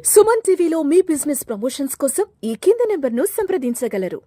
సుమన్ టీవీలో మీ business promotions కోసం ఈ కింది నెంబర్ను సంప్రదించగలరు.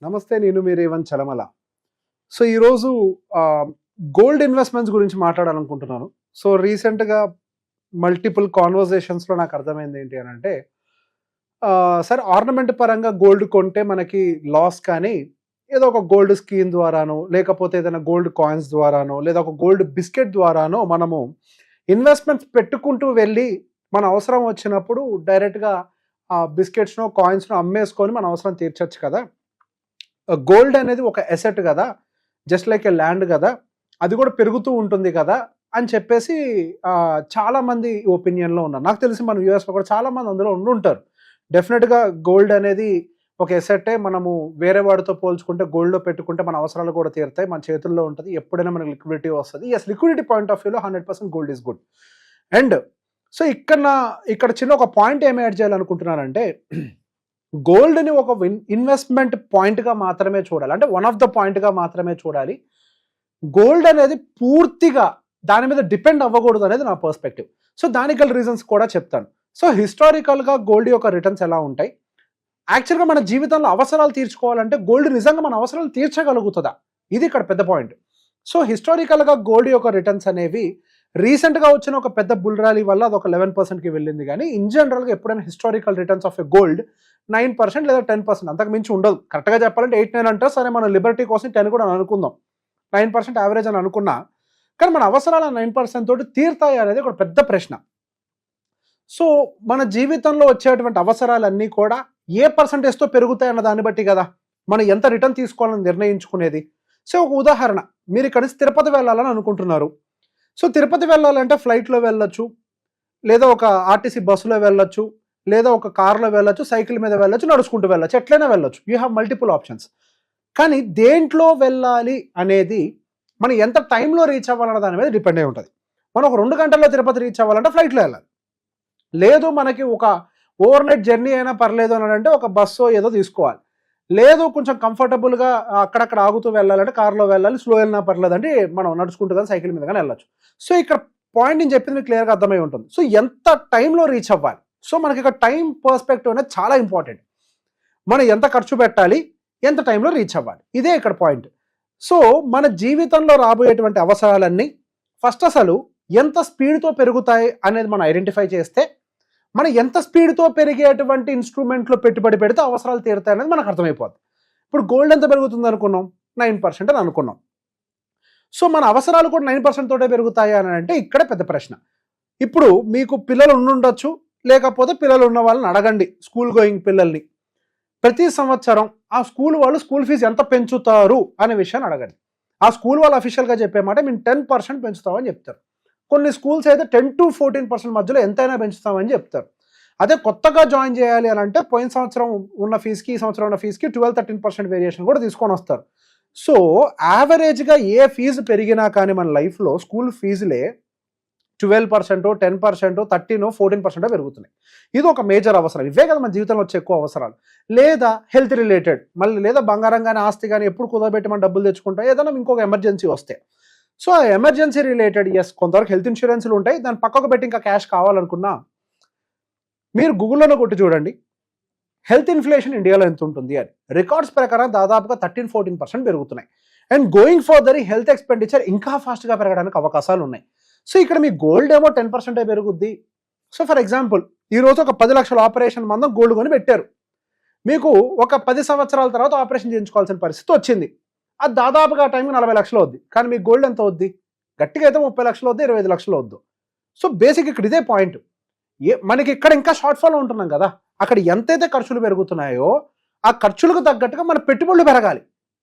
నమస్తే, నేను మీ రేవంత్ చలమల. సో ఈరోజు గోల్డ్ ఇన్వెస్ట్మెంట్స్ గురించి మాట్లాడాలనుకుంటున్నాను. సో రీసెంట్గా మల్టిపుల్ కాన్వర్జేషన్స్లో నాకు అర్థమైంది ఏంటి అని అంటే, సరే ఆర్నమెంట్ పరంగా గోల్డ్ కొంటే మనకి లాస్, కానీ ఏదో ఒక గోల్డ్ స్కీమ్ ద్వారానో, లేకపోతే ఏదైనా గోల్డ్ కాయిన్స్ ద్వారానో, లేదా ఒక గోల్డ్ బిస్కెట్ ద్వారానో మనము ఇన్వెస్ట్మెంట్స్ పెట్టుకుంటూ వెళ్ళి మన అవసరం వచ్చినప్పుడు డైరెక్ట్గా ఆ బిస్కెట్స్నో కాయిన్స్నో అమ్మేసుకొని మన అవసరం తీర్చచ్చు కదా. గోల్డ్ అనేది ఒక ఎసెట్ కదా, జస్ట్ లైక్ ఏ ల్యాండ్ కదా, అది కూడా పెరుగుతూ ఉంటుంది కదా అని చెప్పేసి చాలామంది ఒపీనియన్లో ఉన్నారు. నాకు తెలిసి మన యూఎస్లో కూడా చాలామంది అందులో ఉండుంటారు. డెఫినెట్గా గోల్డ్ అనేది ఒక ఎసెట్టే. మనము వేరే వాడితో పోల్చుకుంటే గోల్డ్లో పెట్టుకుంటే మన అవసరాలు కూడా తీరుతాయి, మన చేతుల్లో ఉంటుంది, ఎప్పుడైనా మనకి లిక్విడిటీ వస్తుంది. ఎస్, లిక్విడిటీ పాయింట్ ఆఫ్ వ్యూలో 100% gold is good. And so ఇక్కడ చిన్న ఒక పాయింట్ ఏమి యాడ్ చేయాలనుకుంటున్నానంటే, గోల్డ్ని ఒక ఇన్వెస్ట్మెంట్ పాయింట్గా మాత్రమే చూడాలి, అంటే వన్ ఆఫ్ ద పాయింట్గా మాత్రమే చూడాలి. గోల్డ్ అనేది పూర్తిగా దాని మీద డిపెండ్ అవ్వకూడదు అనేది నా పర్స్పెక్టివ్. సో దానికి గల రీజన్స్ కూడా చెప్తాను. సో హిస్టారికల్గా గోల్డ్ యొక్క రిటర్న్స్ ఎలా ఉంటాయి, యాక్చువల్గా మన జీవితంలో అవసరాలు తీర్చుకోవాలంటే గోల్డ్ నిజంగా మన అవసరాలు తీర్చగలుగుతుందా, ఇది ఇక్కడ పెద్ద పాయింట్. సో హిస్టారికల్గా గోల్డ్ యొక్క రిటర్న్స్ అనేవి రీసెంట్గా వచ్చిన ఒక పెద్ద బుల్ ర్యాలీ వల్ల అది ఒక 11%కి వెళ్ళింది, కానీ ఇన్ జనరల్గా ఎప్పుడైనా historical returns of a gold 9% లేదా 10%, అంతకు మించి ఉండదు. కరెక్ట్గా చెప్పాలంటే 8-9 అంటారు. సరే, మన లిబర్టీ కోసం 10 కూడా అనుకుందాం, 9% యావరేజ్ అని అనుకున్నా, కానీ మన అవసరాలు 9% తోటి తీరుతాయి అనేది ఒక పెద్ద ప్రశ్న. సో మన జీవితంలో వచ్చేటువంటి అవసరాలన్నీ కూడా ఏ పర్సంటేజ్తో పెరుగుతాయి అన్న దాన్ని బట్టి కదా మనం ఎంత రిటర్న్ తీసుకోవాలని నిర్ణయించుకునేది. సో ఒక ఉదాహరణ, మీరు ఇక్కడ నుంచి తిరుపతి వెళ్ళాలని అనుకుంటున్నారు. సో తిరుపతి వెళ్ళాలంటే ఫ్లైట్లో వెళ్ళొచ్చు, లేదా ఒక ఆర్టీసీ బస్సులో వెళ్ళొచ్చు, లేదా ఒక కార్లో వెళ్ళొచ్చు, సైకిల్ మీద వెళ్ళొచ్చు, నడుచుకుంటూ వెళ్ళొచ్చు, ఎట్లయినా వెళ్ళొచ్చు. You have multiple options. కానీ దేంట్లో వెళ్ళాలి అనేది మనం ఎంత టైంలో రీచ్ అవ్వాలన్న దాని మీద డిపెండ్ అయి ఉంటుంది. మనం ఒక 2 గంటల్లో తిరుపతి రీచ్ అవ్వాలంటే ఫ్లైట్లో వెళ్ళాలి. లేదు మనకి ఒక ఓవర్ నైట్ జర్నీ అయినా పర్లేదు అని అంటే ఒక బస్సు ఏదో తీసుకోవాలి. లేదు కొంచెం కంఫర్టబుల్గా అక్కడక్కడ ఆగుతూ వెళ్ళాలంటే కార్లో వెళ్ళాలి, స్లో వెళ్ళినా పర్లేదు అంటే మనం నడుచుకుంటూ కానీ సైకిల్ మీద కానీ వెళ్ళొచ్చు. సో ఇక్కడ పాయింట్ నేను చెప్పింది మీకు క్లియర్గా అర్థమై ఉంటుంది. సో ఎంత టైంలో రీచ్ అవ్వాలి, సో మనకి ఇక్కడ టైం పర్స్పెక్టివ్ అనేది చాలా ఇంపార్టెంట్. మనం ఎంత ఖర్చు పెట్టాలి, ఎంత టైంలో రీచ్ అవ్వాలి, ఇదే ఇక్కడ పాయింట్. సో మన జీవితంలో రాబోయేటువంటి అవసరాలన్నీ ఫస్ట్ అసలు ఎంత స్పీడ్తో పెరుగుతాయి అనేది మనం ఐడెంటిఫై చేస్తే, మనం ఎంత స్పీడ్తో పెరిగేటువంటి ఇన్స్ట్రుమెంట్లో పెట్టుబడి పెడితే అవసరాలు తీరుతాయి అనేది మనకు అర్థమైపోతుంది. ఇప్పుడు గోల్డ్ ఎంత పెరుగుతుంది అనుకున్నాం, 9% అని అనుకున్నాం. సో మన అవసరాలు కూడా 9% తోటే పెరుగుతాయి అని అంటే ఇక్కడ పెద్ద ప్రశ్న. ఇప్పుడు మీకు పిల్లలు ఉండుండొచ్చు, లేకపోతే పిల్లలు ఉన్న వాళ్ళని అడగండి, స్కూల్ గోయింగ్ పిల్లల్ని. ప్రతి సంవత్సరం ఆ స్కూల్ వాళ్ళు స్కూల్ ఫీజు ఎంత పెంచుతారు అనే విషయాన్ని అడగండి. ఆ స్కూల్ వాళ్ళు అఫీషియల్గా చెప్పే మాట మేము 10% పెంచుతామని చెప్తారు. కొన్ని స్కూల్స్ అయితే 10 to 14% మధ్యలో ఎంతైనా పెంచుతామని చెప్తారు. అదే కొత్తగా జాయిన్ చేయాలి అని అంటే పోయిన సంవత్సరం ఉన్న ఫీజుకి ఈ సంవత్సరం ఉన్న ఫీజుకి 12-13% వేరియేషన్ కూడా తీసుకొని వస్తారు. సో యావరేజ్గా ఏ ఫీజు పెరిగినా కానీ మన లైఫ్లో స్కూల్ ఫీజులే 12%, 10%, 13%, 14% పెరుగుతున్నాయి. ఇది ఒక మేజర్ అవసరం. ఇవే కదా మన జీవితంలో వచ్చే ఎక్కువ అవసరాలు. లేదా హెల్త్ రిలేటెడ్, మళ్ళీ లేదా బంగారం కానీ ఆస్తి కానీ ఎప్పుడు కుదరబెట్టి మనం డబ్బులు తెచ్చుకుంటాం, ఏదైనా ఇంకొక ఎమర్జెన్సీ వస్తే. సో ఆ ఎమర్జెన్సీ రిలేటెడ్ ఎస్, కొంతవరకు హెల్త్ ఇన్సూరెన్స్లు ఉంటాయి, దాని పక్కకు పెట్టి ఇంకా క్యాష్ కావాలనుకున్నా మీరు గూగుల్లోనే కొట్టి చూడండి, హెల్త్ ఇన్ఫ్లేషన్ ఇండియాలో ఎంత ఉంటుంది అని. రికార్డ్స్ ప్రకారం దాదాపుగా 13-14% పెరుగుతున్నాయి. అండ్ గోయింగ్ ఫర్దర్ ఈ హెల్త్ ఎక్స్పెండిచర్ ఇంకా ఫాస్ట్గా పెరగడానికి అవకాశాలు ఉన్నాయి. సో ఇక్కడ మీ గోల్డ్ ఏమో 10% పెరుగుద్ది. సో ఫర్ ఎగ్జాంపుల్ ఈరోజు ఒక 10 లక్షల ఆపరేషన్ మందం గోల్డ్ కొని పెట్టారు. మీకు ఒక 10 సంవత్సరాల తర్వాత ఆపరేషన్ చేయించుకోవాల్సిన పరిస్థితి వచ్చింది. అది దాదాపుగా ఆ టైంకి 40 లక్షలు అవుద్ది. కానీ మీ గోల్డ్ ఎంత అవుద్ది, గట్టిగా అయితే 30 లక్షలు అవుద్ది, 25 లక్షలు అవుద్దు. సో బేసిక్ ఇక్కడ ఇదే పాయింట్. మనకి ఇక్కడ ఇంకా షార్ట్ ఫాల్ ఉంటున్నాం కదా, అక్కడ ఎంతైతే ఖర్చులు పెరుగుతున్నాయో ఆ ఖర్చులకు తగ్గట్టుగా మన పెట్టుబడులు పెరగాలి.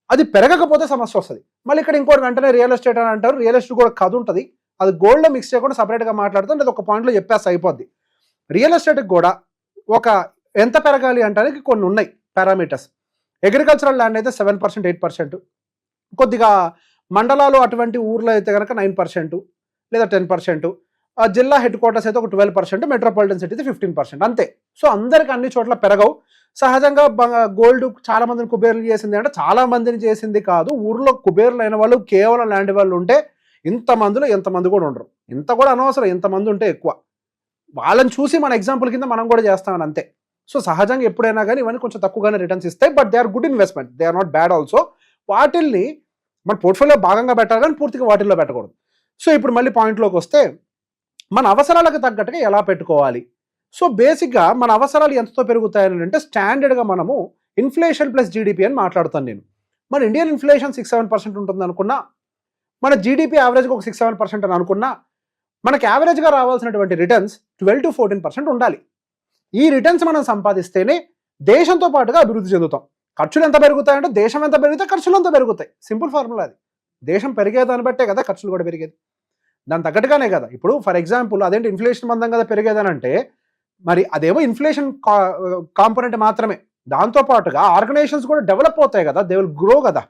అది పెరగకపోతే సమస్య వస్తుంది. మళ్ళీ ఇక్కడ ఇంకోటి వెంటనే రియల్ ఎస్టేట్ అని అంటారు. రియల్ ఎస్టేట్ కూడా కథ ఉంటుంది, అది గోల్డ్లో మిక్స్ చేయకుండా సపరేట్గా మాట్లాడుతాం, అది ఒక పాయింట్లో చెప్పేస్తే అయిపోద్ది. రియల్ ఎస్టేట్కి కూడా ఒక ఎంత పెరగాలి అంటానికి కొన్ని ఉన్నాయి పారామీటర్స్. అగ్రికల్చరల్ ల్యాండ్ అయితే 7%, 8%, కొద్దిగా మండలాలు అటువంటి ఊర్లో అయితే కనుక 9% లేదా 10%, జిల్లా హెడ్ క్వార్టర్స్ అయితే ఒక 12%, మెట్రోపాలిటన్ సిటీ అయితే 15%, అంతే. సో అందరికి అన్ని చోట్ల పెరగవు. సహజంగా గోల్డ్ చాలా మందిని కుబేర్లు చేసింది అంటే చాలా మందిని చేసింది కాదు. ఊర్లో కుబేర్లు అయిన వాళ్ళు కేవలం ల్యాండ్ వాళ్ళు ఉంటే ఇంతమందిలో ఎంతమంది కూడా ఉండరు. ఇంత కూడా అనవసరం, ఎంతమంది ఉంటే ఎక్కువ. వాళ్ళని చూసి మన ఎగ్జాంపుల్ కింద మనం కూడా చేస్తామని అంతే. సో సహజంగా ఎప్పుడైనా కానీ ఇవన్నీ కొంచెం తక్కువగానే రిటర్న్స్ ఇస్తాయి, but they are good investment, they are not bad also. వాటిల్ని మన పోర్ట్ఫోలియో భాగంగా పెట్టాలి కానీ పూర్తిగా వాటిల్లో పెట్టకూడదు. సో ఇప్పుడు మళ్ళీ పాయింట్లోకి వస్తే మన అవసరాలకు తగ్గట్టుగా ఎలా పెట్టుకోవాలి. సో బేసిక్గా మన అవసరాలు ఎంతతో పెరుగుతాయని అంటే స్టాండర్డ్గా మనము ఇన్ఫ్లేషన్ ప్లస్ జీడిపి అని మాట్లాడుతాను నేను. మన ఇండియన్ ఇన్ఫ్లేషన్ 6-7% ఉంటుంది అనుకున్నా, మన జీడిపి యావరేజ్గా ఒక 6-7% అని అనుకున్నా, మనకి యావరేజ్గా రావాల్సినటువంటి రిటర్న్స్ 12-14% ఉండాలి. ఈ రిటర్న్స్ మనం సంపాదిస్తేనే దేశంతో పాటుగా అభివృద్ధి చెందుతాం. ఖర్చులు ఎంత పెరుగుతాయంటే దేశం ఎంత పెరిగితే ఖర్చులు ఎంత పెరుగుతాయి. సింపుల్ ఫార్ములా అది. దేశం పెరిగేదాన్ని బట్టే కదా ఖర్చులు కూడా పెరిగేది, దాని తగ్గట్టుగానే కదా. ఇప్పుడు ఫర్ ఎగ్జాంపుల్ అదేంటి ఇన్ఫ్లేషన్ మందం కదా పెరిగేదని అంటే, మరి అదేమో ఇన్ఫ్లేషన్ కాంపోనెంట్ మాత్రమే. దాంతోపాటుగా ఆర్గనైజేషన్స్ కూడా డెవలప్ అవుతాయి కదా, దే విల్ గ్రో కదా.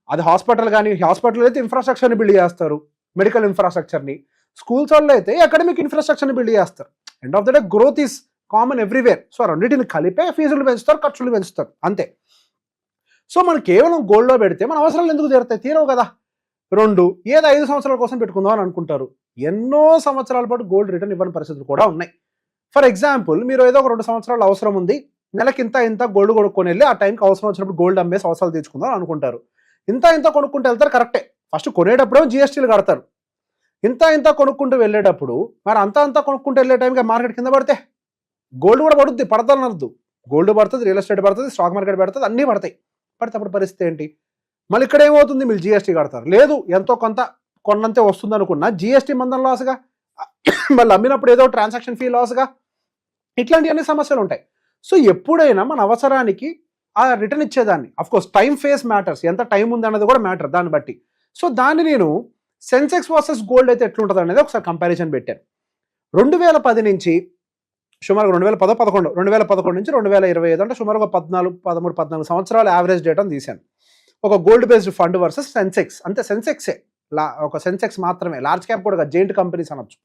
అది హాస్పిటల్ కానీ, హాస్పిటల్ అయితే ఇన్ఫ్రాస్ట్రక్చర్ని బిల్డ్ చేస్తారు, మెడికల్ ఇన్ఫ్రాస్ట్రక్చర్ని. స్కూల్స్ వాళ్ళు అయితే అకాడమిక్ ఇన్ఫ్రాస్ట్రక్చర్ని బిల్డ్ చేస్తారు. End of the day growth is common everywhere. So రెండింటిని కలిపే ఫీజులు పెంచుతారు, ఖర్చులు పెంచుతారు, అంతే. సో మనం కేవలం గోల్డ్లో పెడితే మన అవసరాలు ఎందుకు తీరుతాయి? తీరవు కదా. రెండు, ఏదో 5 సంవత్సరాల కోసం పెట్టుకుందాం అని అనుకుంటారు. ఎన్నో సంవత్సరాల పాటు గోల్డ్ రిటర్న్ ఇవ్వని పరిస్థితులు కూడా ఉన్నాయి. ఫర్ ఎగ్జాంపుల్ మీరు ఏదో ఒక 2 సంవత్సరాలు అవసరం ఉంది, నెలకి ఇంత గోల్డ్ కొనుక్కొని వెళ్ళి ఆ టైంకి అవసరం వచ్చినప్పుడు గోల్డ్ అమ్మేసి అవసరాలు తీర్చుకుందాం అనుకుంటారు. ఇంత కొనుక్కుంటూ వెళ్తారు, కరెక్టే. ఫస్ట్ కొనేటప్పుడే జీఎస్టీలు కడతారు. ఇంత కొనుక్కుంటూ వెళ్ళేటప్పుడు మరి అంతా కొనుక్కుంటూ వెళ్ళే టైంకి మార్కెట్ కింద పడితే గోల్డ్ కూడా పడుద్ది, పడతానద్దు. గోల్డ్ పడుతుంది, రియల్ ఎస్టేట్ పడుతుంది, స్టాక్ మార్కెట్ పడుతుంది, అన్నీ పడతాయి. పడితే అప్పుడు పరిస్థితి ఏంటి? మళ్ళీ ఇక్కడ ఏమవుతుంది? మీరు జీఎస్టీ కడతారు. లేదు, ఎంతో కొంత కొన్నంతే వస్తుంది అనుకున్నా జీఎస్టీ మందం లాస్గా, మళ్ళీ అమ్మినప్పుడు ఏదో ట్రాన్సాక్షన్ ఫీ లాస్గా, ఇట్లాంటివన్నీ సమస్యలు ఉంటాయి. సో ఎప్పుడైనా మన అవసరానికి ఆ రిటర్న్ ఇచ్చేదాన్ని, అఫ్కోర్స్ టైం ఫేస్ మ్యాటర్స్, ఎంత టైం ఉంది అన్నది కూడా మ్యాటర్ దాన్ని బట్టి. సో దాన్ని నేను సెన్సెక్స్ వర్సెస్ గోల్డ్ అయితే ఎట్లుంటుంది అనేది ఒకసారి కంపారిజన్ పెట్టాను. 2010 నుంచి సుమారుగా 2011 నుంచి 2025 అంటే సుమారుగా 13-14 సంవత్సరాల యావరేజ్ డేటాను తీశాను. ఒక gold based fund versus Sensex, అంతే. సెన్సెక్సే, ఒక సెన్సెక్స్ మాత్రమే, లార్జ్ క్యాప్ కూడా జెయింట్ కంపెనీస్ అనొచ్చు.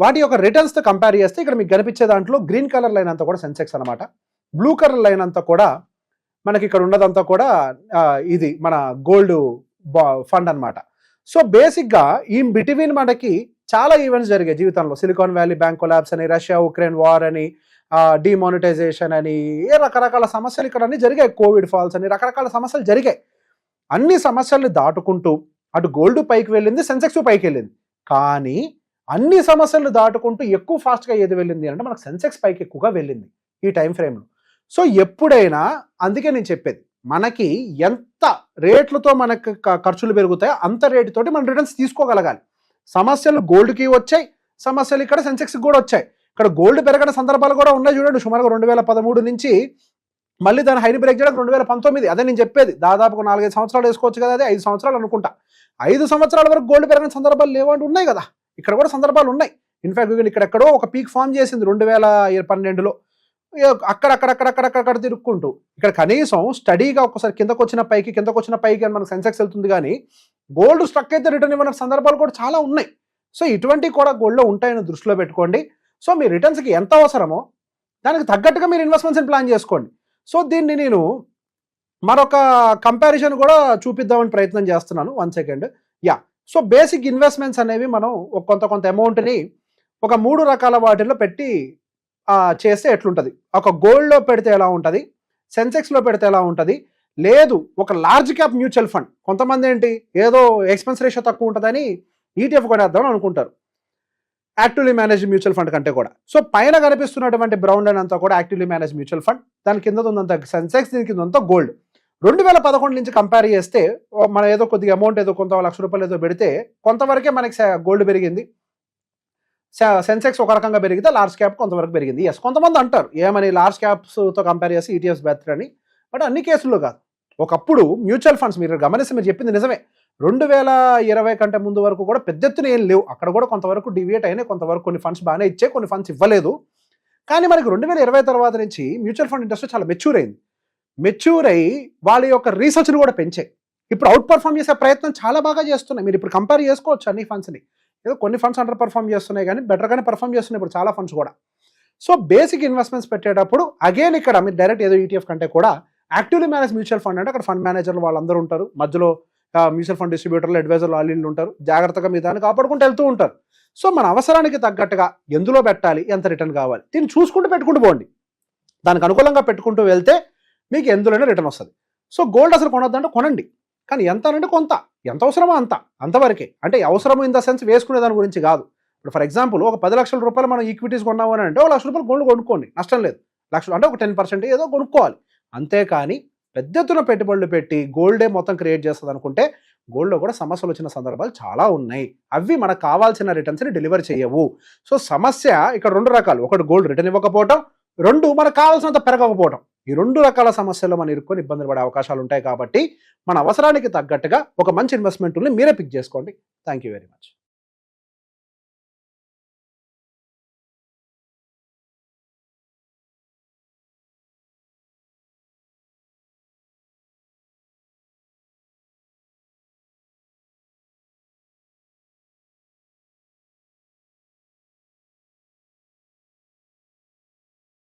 వాటి యొక్క రిటర్న్స్తో కంపేర్ చేస్తే ఇక్కడ మీకు కనిపించే దాంట్లో గ్రీన్ కలర్ లైన్ అంతా కూడా సెన్సెక్స్ అనమాట, బ్లూ కలర్ లైన్ అంతా కూడా మనకి ఇక్కడ ఉన్నదంతా కూడా ఇది మన గోల్డ్ ఫండ్ అనమాట. సో బేసిక్గా ఈ బిట్వీన్ మనకి చాలా ఈవెంట్స్ జరిగాయి జీవితంలో. సిలికాన్ వ్యాలీ బ్యాంక్ కొలాప్స్ అని, రష్యా ఉక్రెయిన్ వార్ అని, డిమానిటైజేషన్ అని, రకరకాల సమస్యలు ఇక్కడ అన్ని జరిగాయి, కోవిడ్ ఫాల్స్ అని, రకరకాల సమస్యలు జరిగాయి. అన్ని సమస్యల్ని దాటుకుంటూ అటు గోల్డ్ పైకి వెళ్ళింది, సెన్సెక్స్ పైకి వెళ్ళింది. కానీ అన్ని సమస్యలను దాటుకుంటూ ఎక్కువ ఫాస్ట్గా ఏది వెళ్ళింది అంటే మనకు సెన్సెక్స్ పైకి ఎక్కువగా వెళ్ళింది ఈ టైం ఫ్రేమ్లో. సో ఎప్పుడైనా, అందుకే నేను చెప్పేది, మనకి ఎంత రేట్లతో మనకు ఖర్చులు పెరుగుతాయో అంత రేటుతోటి మనం రిటర్న్స్ తీసుకోగలగాలి. సమస్యలు గోల్డ్కి వచ్చాయి, సమస్యలు ఇక్కడ సెన్సెక్స్కి కూడా వచ్చాయి. ఇక్కడ గోల్డ్ పెరగని సందర్భాలు కూడా ఉన్నాయి చూడండి. సుమారుగా 2013 నుంచి మళ్ళీ దాని హైని బ్రేక్ చేయడానికి 2019. అదే నేను చెప్పేది, దాదాపు 4-5 సంవత్సరాలు వేసుకోవచ్చు కదా, అదే 5 సంవత్సరాలు అనుకుంటా. 5 సంవత్సరాల వరకు గోల్డ్ పెరగని సందర్భాలు లేవంటే ఉన్నాయి కదా, ఇక్కడ కూడా సందర్భాలు ఉన్నాయి. ఇన్ఫాక్ట్ ఇక్కడెక్కడో ఒక పీక్ ఫామ్ చేసింది 2012లో, అక్కడక్కడ తిరుక్కుంటూ. ఇక్కడ కనీసం స్టడీగా ఒకసారి కిందకు వచ్చిన పైకి అని మనకు సెన్సెక్స్ వెళ్తుంది, కానీ గోల్డ్ స్ట్రక్ అయితే రిటర్న్ ఇవ్వని సందర్భాలు కూడా చాలా ఉన్నాయి. సో ఇటువంటివి కూడా గోల్డ్లో ఉంటాయని దృష్టిలో పెట్టుకోండి. సో మీ రిటర్న్స్కి ఎంత అవసరమో దానికి తగ్గట్టుగా మీరు ఇన్వెస్ట్మెంట్స్ని ప్లాన్ చేసుకోండి. సో దీన్ని నేను మరొక కంపారిజన్ కూడా చూపిద్దామని ప్రయత్నం చేస్తున్నాను. 1 సెకండ్. సో బేసిక్ ఇన్వెస్ట్మెంట్స్ అనేవి మనం కొంత అమౌంట్ని ఒక 3 రకాల వాటిల్లో పెట్టి చేస్తే ఎట్లుంటుంది. ఒక గోల్డ్లో పెడితే ఎలా ఉంటుంది, సెన్సెక్స్లో పెడితే ఎలా ఉంటుంది, లేదు ఒక లార్జ్ క్యాప్ మ్యూచువల్ ఫండ్. కొంతమంది ఏంటి, ఏదో ఎక్స్పెన్స్ రేషియో తక్కువ ఉంటుందని ఈటీఎఫ్ కొనేద్దామని అనుకుంటారు, యాక్టివ్లీ మేనేజ్ మ్యూచువల్ ఫండ్ కంటే కూడా. సో పైన కనిపిస్తున్నటువంటి బ్రౌన్ లైన్ అంతా కూడా యాక్టివ్లీ మేనేజ్ మ్యూచువల్ ఫండ్, దాని కింద ఉందంతా సెన్సెక్స్, దీని కింద ఉందంతా గోల్డ్. 2011 నుంచి కంపేర్ చేస్తే మనం ఏదో కొద్దిగా అమౌంట్ ఏదో కొంత ₹1,00,000 ఏదో పెడితే కొంతవరకే మనకి గోల్డ్ పెరిగింది, సెన్సెక్స్ ఒక రకంగా పెరిగితే లార్జ్ క్యాప్ కొంతవరకు పెరిగింది. ఎస్, కొంతమంది అంటారు ఏమని లార్జ్ క్యాప్స్తో కంపేర్ చేసి ఈటీఎఫ్స్ బెటర్ అని, బట్ అన్ని కేసుల్లో కాదు. ఒకప్పుడు మ్యూచువల్ ఫండ్స్ మీరు గమనిస్తే మీరు చెప్పింది నిజమే, 2020 కంటే ముందు వరకు కూడా పెద్ద ఎత్తున ఏం లేవు. అక్కడ కూడా కొంతవరకు డివియేట్ అయినాయి, కొంతవరకు కొన్ని ఫండ్స్ బాగానే ఇచ్చాయి, కొన్ని ఫండ్స్ ఇవ్వలేదు. కానీ మనకి 2020 తర్వాత నుంచి మ్యూచువల్ ఫండ్ ఇండస్ట్రీ చాలా మెచ్యూర్ అయ్యి వాళ్ళ యొక్క రీసెర్చ్ని కూడా పెంచాయి. ఇప్పుడు అవుట్ పర్ఫార్మ్ చేసే ప్రయత్నం చాలా బాగా చేస్తున్నాయి. మీరు ఇప్పుడు కంపేర్ చేసుకోవచ్చు అన్ని ఫండ్స్ని. ఏదో కొన్ని ఫండ్స్ అండర్ పర్ఫామ్ చేస్తున్నాయి కానీ బెటర్గానే పర్ఫామ్ చేస్తున్నాయి ఇప్పుడు చాలా ఫండ్స్ కూడా. సో బేసిక్ ఇన్వెస్ట్మెంట్స్ పెట్టేటప్పుడు అగైన్ ఇక్కడ మీరు డైరెక్ట్ ఏదో ETF కంటే కూడా యాక్టివ్లీ మేనేజ్ మ్యూచువల్ ఫండ్ అంటే అక్కడ ఫండ్ మేనేజర్లు వాళ్ళందరూ ఉంటారు, మధ్యలో మ్యూచువల్ ఫండ్ డిస్ట్రిబ్యూటర్లు, అడ్వైజర్లు వాళ్ళు ఉంటారు, జాగ్రత్తగా మీ దాన్ని కాపాడుకుంటూ వెళ్తూ ఉంటారు. సో మన అవసరానికి తగ్గట్టుగా ఎందులో పెట్టాలి, ఎంత రిటర్న్ కావాలి, దీన్ని చూసుకుంటూ పెట్టుకుంటూ పోండి. దానికి అనుకూలంగా పెట్టుకుంటూ వెళ్తే మీకు ఎందులోనే రిటర్న్ వస్తుంది. సో గోల్డ్ అసలు కొనొద్దంటే కొనండి, కానీ ఎంత అంటే కొంత, ఎంత అవసరమో అంతవరకే. అంటే అవసరము ఇన్ ద సెన్స్ వేసుకునే దాని గురించి కాదు. ఇప్పుడు ఫర్ ఎగ్జాంపుల్ ఒక 10 లక్షల రూపాయలు మనం ఈక్విటీస్ కొన్నాము అని అంటే 1 లక్ష రూపాయలు గోల్డ్ కొనుక్కోండి, నష్టం లేదు. లక్షలు అంటే ఒక 10% ఏదో కొనుక్కోవాలి, అంతేకాని పెద్ద ఎత్తున పెట్టుబడులు పెట్టి గోల్డే మొత్తం క్రియేట్ చేస్తుంది అనుకుంటే గోల్డ్లో కూడా సమస్యలు వచ్చిన సందర్భాలు చాలా ఉన్నాయి. అవి మనకు కావాల్సిన రిటర్న్స్ని డెలివర్ చేయవు. సో సమస్య ఇక్కడ 2 రకాలు, ఒకటి గోల్డ్ రిటర్న్ ఇవ్వకపోవటం, 2 మనకు కావాల్సినంత పెరగకపోవటం. ఈ 2 రకాల సమస్యల్లో మనం ఇరుక్కొని ఇబ్బందులు పడే అవకాశాలు ఉంటాయి. కాబట్టి మన అవసరానికి తగ్గట్టుగా ఒక మంచి ఇన్వెస్ట్మెంట్ని మీరే పిక్ చేసుకోండి. Thank you very much.